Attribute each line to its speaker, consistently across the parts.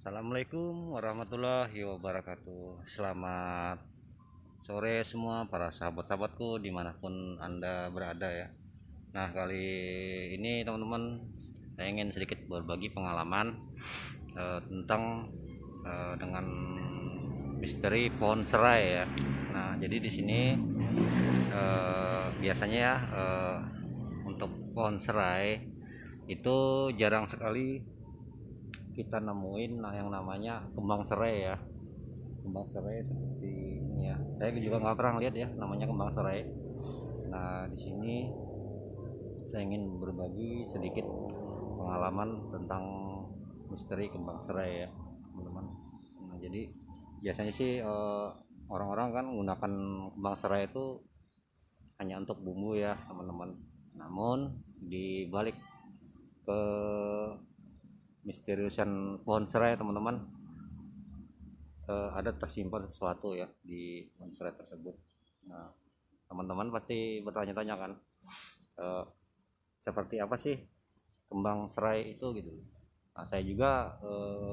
Speaker 1: Assalamualaikum warahmatullahi wabarakatuh. Selamat sore semua para sahabat-sahabatku dimanapun Anda berada ya. Nah, kali ini teman-teman saya ingin sedikit berbagi pengalaman tentang dengan misteri pohon serai ya. Nah, jadi di sini biasanya ya, untuk pohon serai itu jarang sekali kita nemuin yang namanya kembang serai ya. Kembang serai seperti ini ya, saya juga nggak pernah lihat ya namanya kembang serai. Nah, di sini saya ingin berbagi sedikit pengalaman tentang misteri kembang serai ya teman-teman. Nah, jadi biasanya sih orang-orang kan menggunakan kembang serai itu hanya untuk bumbu ya teman-teman. Namun di balik ke misteriusan pohon serai teman-teman, ada tersimpan sesuatu ya di pohon serai tersebut. Nah, teman-teman pasti bertanya-tanya kan, eh, seperti apa sih kembang serai itu gitu. Nah, saya juga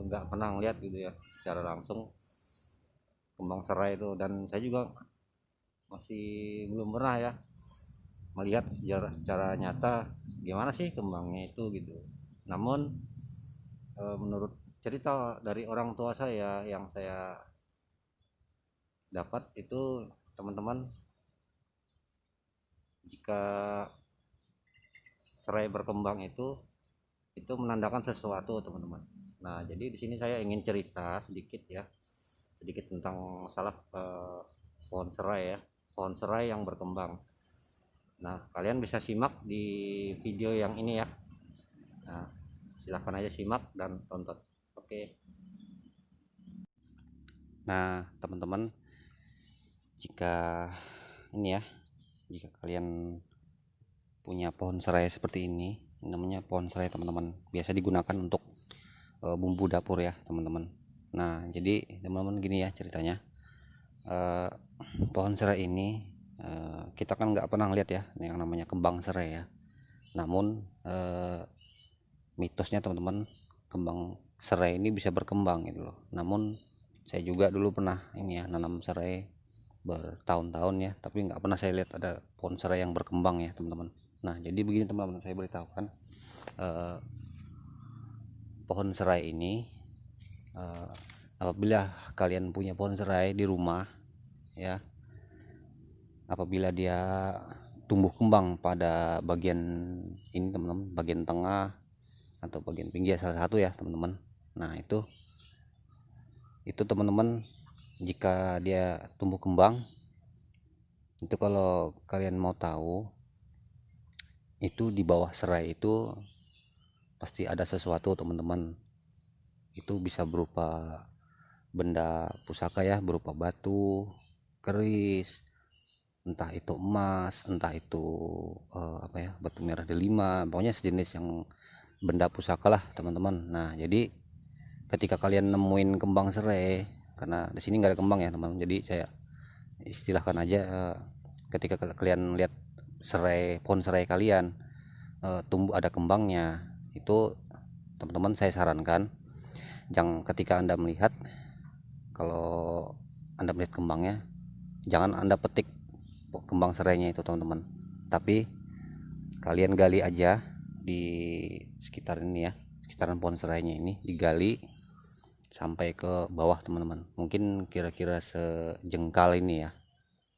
Speaker 1: nggak pernah lihat gitu ya secara langsung kembang serai itu, dan saya juga masih belum pernah ya melihat secara nyata gimana sih kembangnya itu gitu. Namun menurut cerita dari orang tua saya yang saya dapat itu teman-teman, jika serai berkembang itu menandakan sesuatu teman-teman. Nah, jadi di sini saya ingin cerita sedikit ya, sedikit tentang masalah pohon serai ya, pohon serai yang berkembang. Nah, kalian bisa simak di video yang ini ya. Nah, silahkan aja simak dan tonton. Oke. Nah, teman-teman, jika ini ya, jika kalian punya pohon serai seperti ini, namanya pohon serai teman-teman, biasa digunakan untuk bumbu dapur ya teman-teman. Nah, jadi teman-teman gini ya ceritanya, eh, pohon serai ini kita kan nggak pernah lihat ya yang namanya kembang serai ya. Namun mitosnya teman-teman, kembang serai ini bisa berkembang gitu loh. Namun saya juga dulu pernah ini ya nanam serai bertahun-tahun ya, tapi nggak pernah saya lihat ada pohon serai yang berkembang ya teman-teman. Nah, jadi begini teman-teman, saya beritahukan eh, pohon serai ini, apabila kalian punya pohon serai di rumah ya, apabila dia tumbuh kembang pada bagian ini teman-teman, bagian tengah atau bagian pinggir salah satu ya teman-teman. Nah, itu teman-teman, jika dia tumbuh kembang itu, kalau kalian mau tahu, itu di bawah serai itu pasti ada sesuatu teman-teman. Itu bisa berupa benda pusaka ya, berupa batu, keris, entah itu emas, entah itu apa ya, batu merah delima, pokoknya sejenis yang benda pusaka lah teman-teman. Nah, jadi ketika kalian nemuin kembang serai, karena di sini nggak ada kembang ya teman-teman, jadi saya istilahkan aja, ketika kalian lihat serai, pohon serai kalian tumbuh ada kembangnya, itu teman-teman saya sarankan jangan, ketika anda melihat, kalau anda melihat kembangnya, jangan anda petik kembang serainya itu teman-teman, tapi kalian gali aja di sekitar ini ya, sekitaran pohon serainya ini digali sampai ke bawah teman-teman, mungkin kira-kira sejengkal ini ya,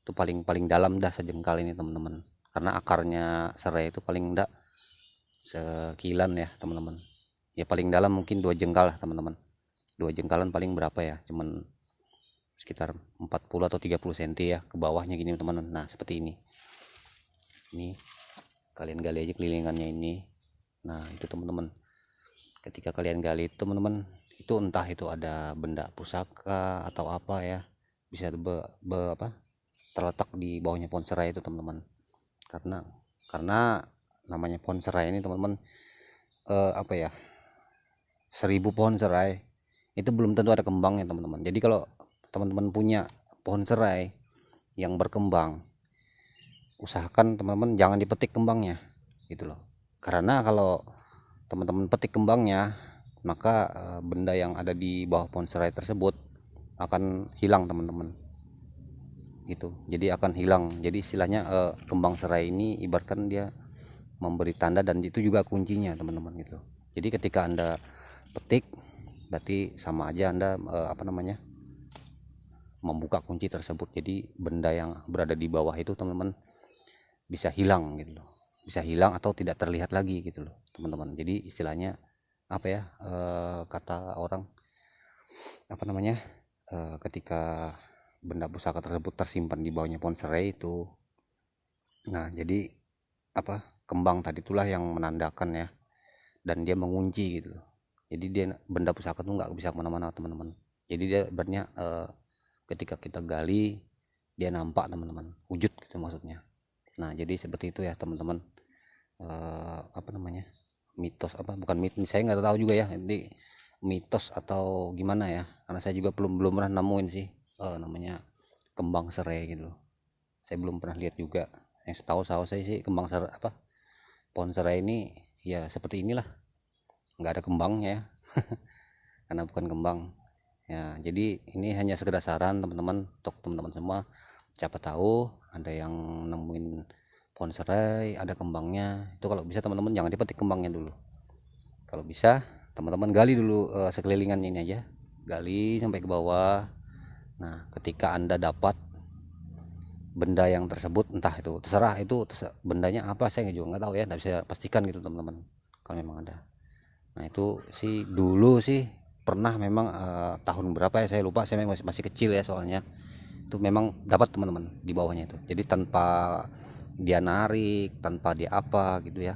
Speaker 1: itu paling paling dalam dah sejengkal ini teman-teman, karena akarnya serai itu paling enggak sekilan ya teman-teman, ya paling dalam mungkin 2 jengkal lah teman-teman, 2 jengkalan paling berapa ya, cuman sekitar 40 atau 30 cm ya ke bawahnya gini teman-teman. Nah, seperti ini kalian gali aja kelilingannya ini. Nah, itu teman-teman, ketika kalian gali teman-teman, itu entah itu ada benda pusaka atau apa ya, bisa terletak di bawahnya pohon serai itu teman-teman. Karena namanya pohon serai ini teman-teman, apa ya, 1000 pohon serai itu belum tentu ada kembangnya teman-teman. Jadi kalau teman-teman punya pohon serai yang berkembang, usahakan teman-teman jangan dipetik kembangnya gitu loh. Karena kalau teman-teman petik kembangnya, maka benda yang ada di bawah pohon serai tersebut akan hilang teman-teman gitu. Jadi akan hilang. Jadi istilahnya kembang serai ini ibaratkan dia memberi tanda, dan itu juga kuncinya teman-teman gitu. Jadi ketika Anda petik, berarti sama aja Anda membuka kunci tersebut. Jadi benda yang berada di bawah itu teman-teman bisa hilang gitu loh, bisa hilang atau tidak terlihat lagi gitu loh teman-teman. Jadi istilahnya kata orang ketika benda pusaka tersebut tersimpan di bawahnya pohon serai itu, nah jadi kembang tadi itulah yang menandakan ya, dan dia mengunci gitu loh. Jadi dia benda pusaka tuh nggak bisa kemana-mana teman-teman. Jadi dia ibaratnya ketika kita gali dia nampak teman-teman, wujud gitu maksudnya. Nah jadi seperti itu ya teman-teman. Mitos bukan mitos, saya nggak tahu juga ya, jadi mitos atau gimana ya, karena saya juga belum pernah nemuin sih namanya kembang serai gitu loh. Saya belum pernah lihat juga. Yang setahu saya sih kembang serai pohon serai ini ya seperti inilah, nggak ada kembangnya ya karena bukan kembang ya. Jadi ini hanya sekedar saran teman-teman untuk teman-teman semua, siapa tahu ada yang nemuin pohon serai ada kembangnya, itu kalau bisa teman-teman jangan dipetik kembangnya dulu. Kalau bisa teman-teman gali dulu sekelilingannya ini aja, gali sampai ke bawah. Nah ketika Anda dapat benda yang tersebut, entah itu terserah bendanya apa, saya juga nggak tahu ya, nggak bisa pastikan gitu teman-teman kalau memang ada. Nah itu sih dulu sih pernah memang tahun berapa ya saya lupa, saya masih kecil ya soalnya, itu memang dapat teman-teman di bawahnya itu. Jadi tanpa dia narik, tanpa dia apa gitu ya,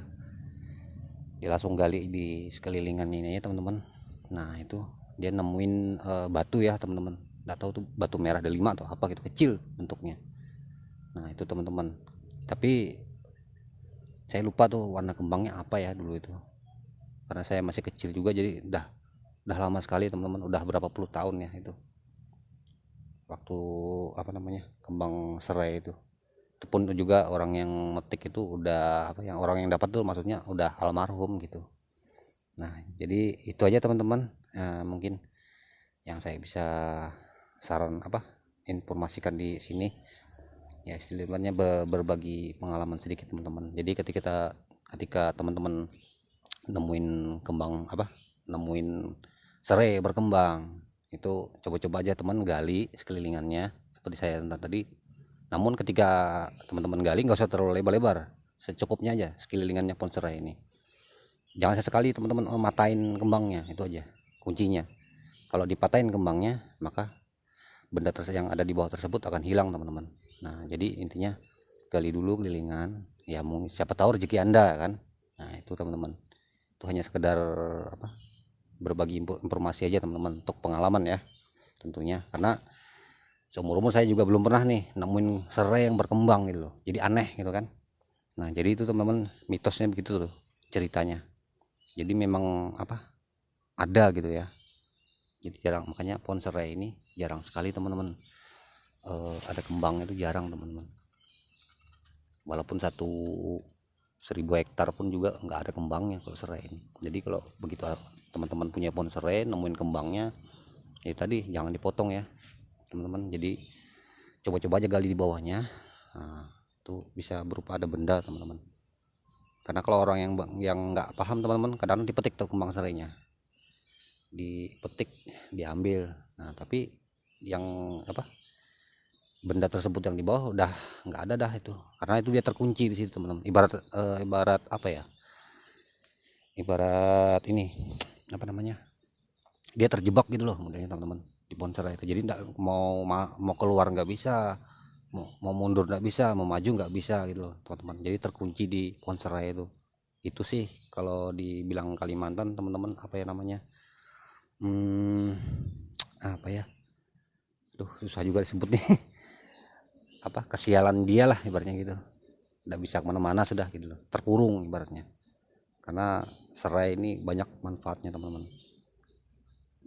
Speaker 1: dia langsung gali di sekelilingan ini ya teman-teman. Nah itu dia nemuin batu ya teman-teman, nggak tahu tuh batu merah delima atau apa gitu, kecil bentuknya. Nah itu teman-teman, tapi saya lupa tuh warna kembangnya apa ya dulu itu, karena saya masih kecil juga, jadi udah lama sekali teman-teman, udah berapa puluh tahun ya itu waktu kembang serai itu. Itu pun juga orang yang metik itu udah yang orang yang dapat tuh maksudnya udah almarhum gitu. Nah jadi itu aja teman-teman, mungkin yang saya bisa informasikan di sini ya, istilahnya berbagi pengalaman sedikit teman-teman. Jadi ketika teman-teman nemuin nemuin serai berkembang, itu coba-coba aja teman gali sekelilingannya seperti saya tadi. Namun ketika teman-teman gali nggak usah terlalu lebar-lebar, secukupnya aja sekelilingannya pohon serai ini. Jangan sesekali teman-teman matain kembangnya, itu aja kuncinya. Kalau dipatahin kembangnya, maka benda yang ada di bawah tersebut akan hilang teman-teman. Nah jadi intinya gali dulu kelilingan ya, mungkin siapa tahu rezeki Anda kan. Nah itu teman-teman, itu hanya sekedar berbagi informasi aja teman-teman, untuk pengalaman ya tentunya, karena seumur umur saya juga belum pernah nih nemuin serai yang berkembang gitu loh, jadi aneh gitu kan. Nah jadi itu teman-teman, mitosnya begitu tuh ceritanya. Jadi memang ada gitu ya, jadi jarang, makanya pohon serai ini jarang sekali teman-teman ada kembang, itu jarang teman-teman. Walaupun 1000 hektar pun juga nggak ada kembangnya kalau serai ini. Jadi kalau begitu teman-teman punya pohon serai nemuin kembangnya ya tadi jangan dipotong ya teman-teman. Jadi coba-coba aja gali di bawahnya. Nah, itu bisa berupa ada benda teman-teman. Karena kalau orang yang nggak paham teman-teman, kadang dipetik tuh kembang serainya, dipetik diambil. Nah tapi yang benda tersebut yang di bawah udah nggak ada dah itu, karena itu dia terkunci di situ teman-teman. Ibarat ibarat ini dia terjebak gitu loh modelnya teman-teman di pohon serai itu. Jadi enggak mau keluar nggak bisa, mau mundur nggak bisa, mau maju nggak bisa gitu loh teman-teman. Jadi terkunci di pohon serai itu. Itu sih kalau dibilang Kalimantan teman-teman, susah juga disebut nih kesialan dia lah ibaratnya gitu, nggak bisa kemana-mana sudah gitu loh, terkurung ibaratnya. Karena serai ini banyak manfaatnya teman-teman,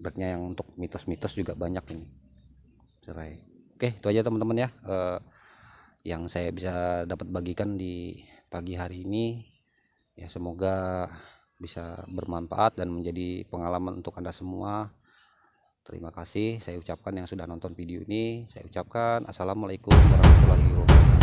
Speaker 1: ibaratnya yang untuk mitos-mitos juga banyak ini serai. Oke itu aja teman-teman ya, yang saya bisa dapat bagikan di pagi hari ini ya. Semoga bisa bermanfaat dan menjadi pengalaman untuk Anda semua. Terima kasih saya ucapkan yang sudah nonton video ini. Saya ucapkan assalamualaikum warahmatullahi wabarakatuh.